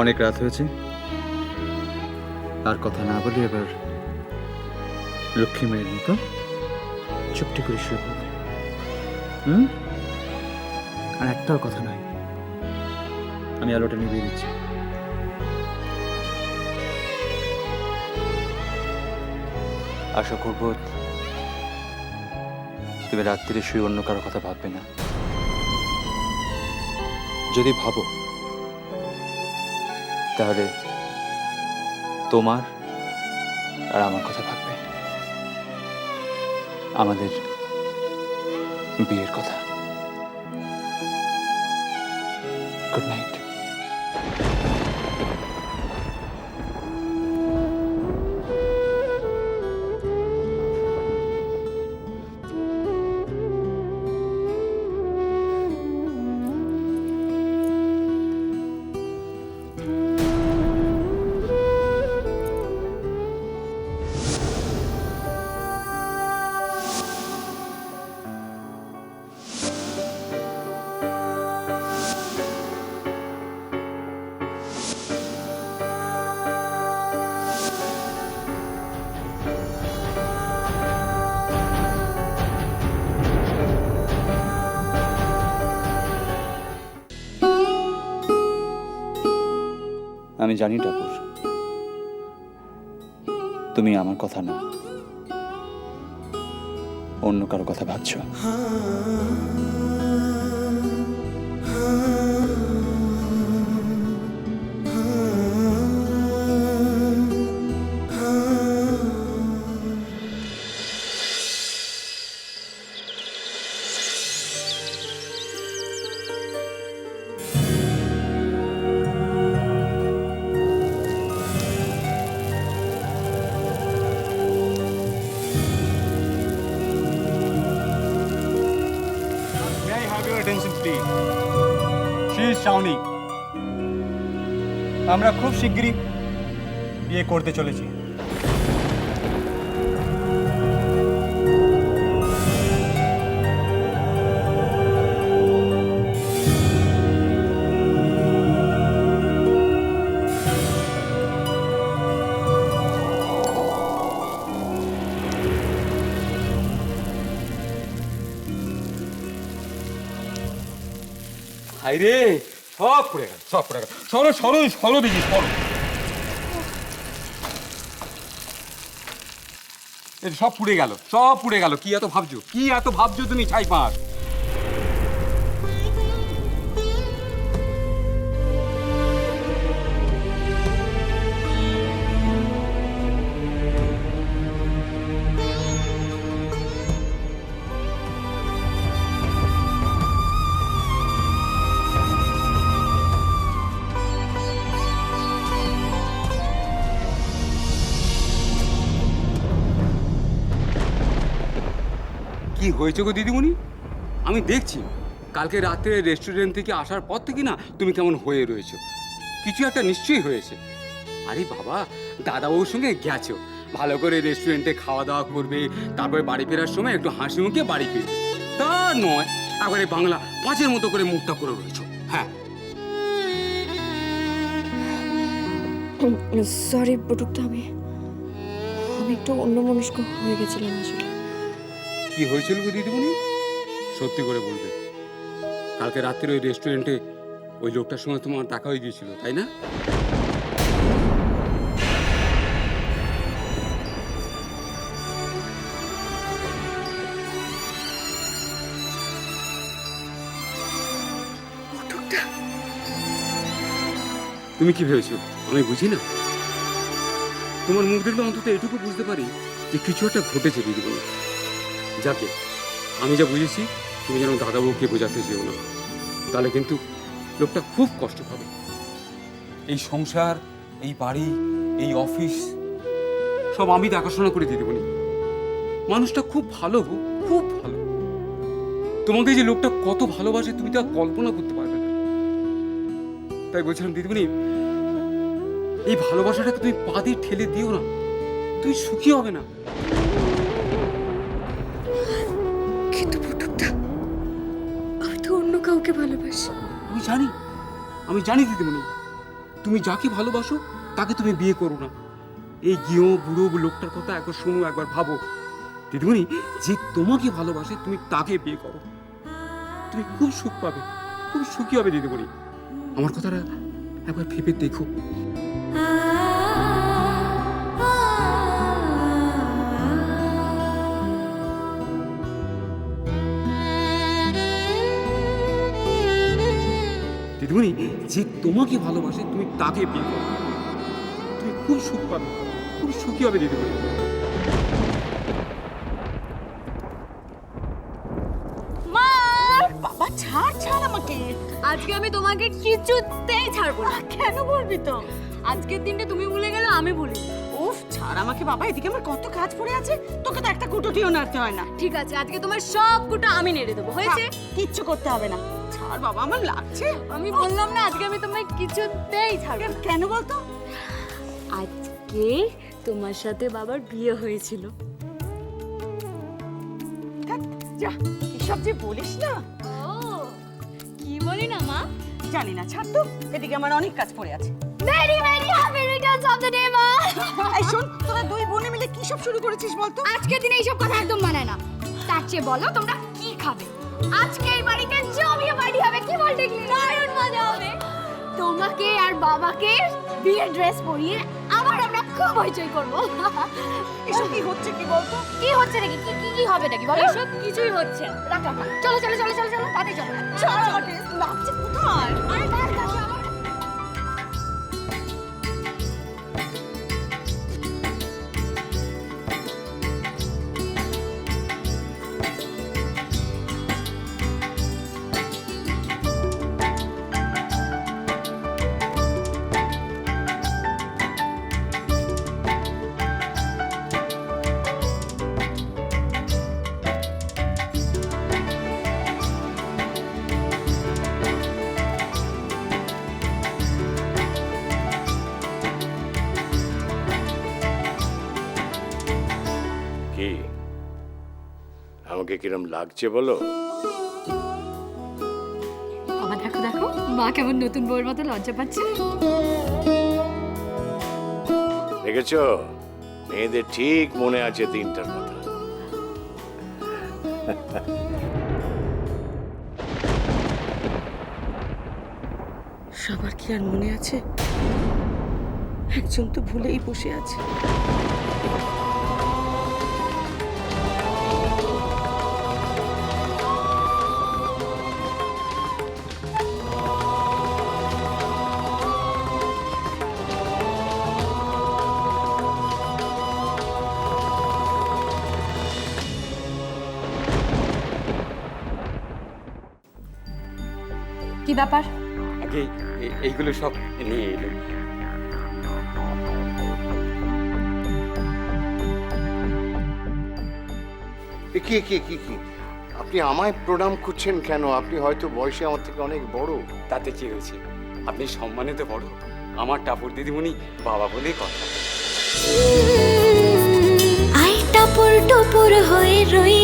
অনেক রাত হয়েছে, আর কথা না বলি এবার লক্ষ্মী মেয়ের মতো চুপটি করে শুয়ে পড়বে। আর একটাও কথা নয়। আমি আলোটা নিভিয়ে দিচ্ছি। আশা করব তুমি রাত্রিরে শুয়ে অন্য কারো কথা ভাববে না। যদি ভাবো তাহলে তোমার আর আমার কথা ভাববে, আমাদের বিয়ের কথা। Good night. আমি জানি ঠাকুর, তুমি আমার কথা না অন্য কারো কথা ভাবছো। শাওনি, আমরা খুব শিগগিরই বিয়ে করতে চলেছি। হাইরে, সব পড়ে গেল, সব পড়ে গেল। সরো সরো সরো দেখি, সরো। সব পুড়ে গেল, সব পুড়ে গেল। কি এত ভাবছো, কি এত ভাবছো তুমি ছাই পাঁচ? কি হয়েছে গো দিদিমণি? আমি দেখছি কালকে রাতে রেস্টুরেন্ট থেকে আসার পর থেকে না তুমি কেমন হয়ে রয়েছো। কিছু একটা নিশ্চয়ই হয়েছে। আরে বাবা, দাদাবাবুর সঙ্গে গেছো, ভালো করে রেস্টুরেন্টে খাওয়া দাওয়া করবে, তারপরে বাড়ি ফেরার সময় একটু হাসি মুখে বাড়ি ফিরবে। তা নয়, একবারে বাংলা পাঁচের মতো করে মুখটা করে রয়েছো। হ্যাঁ, সরি বটুকটা, আমি একটু অন্যমনস্ক হয়ে গেছিলাম আসলে। কি হয়েছিল গো দিদিমণি? সত্যি করে বলবে। কালকে রাত্রে ওই রেস্টুরেন্টে ওই লোকটার সঙ্গে তোমার দেখা হয়ে গিয়েছিল, তাই না? তুমি কি ভেবেছো আমি বুঝি না? তোমার মুখ দেখলে অন্তত এটুকু বুঝতে পারি যে কিছু একটা ঘটেছে দিদিমণি। যাকে আমি যা বুঝেছি, তুমি যেন দাদাবাবুকে বোঝাতে চেও না, তাহলে কিন্তু লোকটা খুব কষ্ট পাবে। এই সংসার, এই বাড়ি, এই অফিস সব আমি দেখাশোনা করে দিদিমণি। মানুষটা খুব ভালো গো, খুব ভালো। তোমাকে যে লোকটা কত ভালোবাসে তুমি তা কল্পনা করতে পারবে না। তাই বলছিলাম দিদিমণি, এই ভালোবাসাটাকে তুমি পা দিয়ে ঠেলে দিও না, তুমি সুখী হবে না। কিন্তু বটুকটা, আমি তো অন্য কাউকে ভালোবাসি। আমি জানি দিদিমণি, তুমি যাকে ভালোবাসো তাকে তুমি বিয়ে করো না। এই গিয়েও বুড়ো লোকটার কথা একবার শোনো, একবার ভাবো। দিদিমণি, যে তোমাকে ভালোবাসে তুমি তাকে বিয়ে করো, তুমি খুব সুখ পাবে, খুব সুখী হবে দিদিমণি। আমার কথাটা একবার ভেবে দেখো। দিদিমণি, যে তোমাকে ভালোবাসে তুমি তাকে বিয়ে করো, তুমি খুব সুখ পাবে, খুব সুখী হবে দিদিমণি। বাবা ছাড় ছাড় আমাকে। আজকে আমি তোমাকে কিছুতেই ছাড়বো না। কেন বলবি তো? আজকের দিনটা তুমি ভুলে গেলে আমি ভুলি। উফ ছাড় আমাকে বাবা, এদিকে আমার কত কাজ পড়ে আছে, তোকে তো একটা কুটোটিও নাড়তে হয় না। ঠিক আছে, আজকে তোমার সব কুটা আমি নেড়ে দেবো, হয়েছে? কিচ্ছু করতে হবে না, ছাড় বাবা, আমার লাগছে। আমি বললাম না আজকে আমি তোমায় কিছুতেই ছাড়বো না। কেন বলতো? আজকে তোমার সাথে বাবার বিয়ে হয়েছিল। ধ্যাৎ, যা কিসব যে বলিস না। ও কি বলি না মা? জানি না, ছাড় তো, এদিকে আমার অনেক কাজ পড়ে আছে। Very very happy Returns of the day মা। এই শোন, তোরা দুই বোনে মিলে কি সব শুরু করেছিস বলতো? আজকের দিনে এইসব কথা একদম মানায় না। তার চেয়ে বলো তোমরা কি খাবে? আজকে এই বাড়িতে জমিয়ে পার্টি হবে, কি বল দেখলি? দারুণ মজা হবে। তোমাকে আর বাবাকে বিয়ের ড্রেস পরিয়ে আবার আমরা খুব হইচই করবো। এসব কি হচ্ছে কি বলতো? কি হচ্ছে নাকি? কি কি কি হবে নাকি বলো? এসব কিছুই হচ্ছে না। রাখ রাখ রাখ। চলো চলো চলো চলো চলো, তাতে চলো। ছাড় আমাকে, লাগছে কোথায়? আরে কার কাছে আমার? কি আমাকে কিরম লাগছে বলো? বাবা দেখো দেখো, মা কেমন নতুন বউয়ের মতো লজ্জা পাচ্ছে। দেখেছো, মেয়েদের ঠিক মনে আছে দিনটার কথা। সবার কি আর মনে আছে? একজন তো ভুলেই বসে আছে। কি ব্যাপার? আগে এইগুলো সব নিয়ে এলো। কি কি কি কি আপনি আমায় প্রণাম করছেন কেন? আপনি হয়তো বয়সে আমার থেকে অনেক বড়। তাতে কি হয়েছে? আপনি সম্মানে তো বড়। আমার টাপুর দিদিমণি বাবা বলেই কথা। আই টাপুর টুপুর হয়ে রই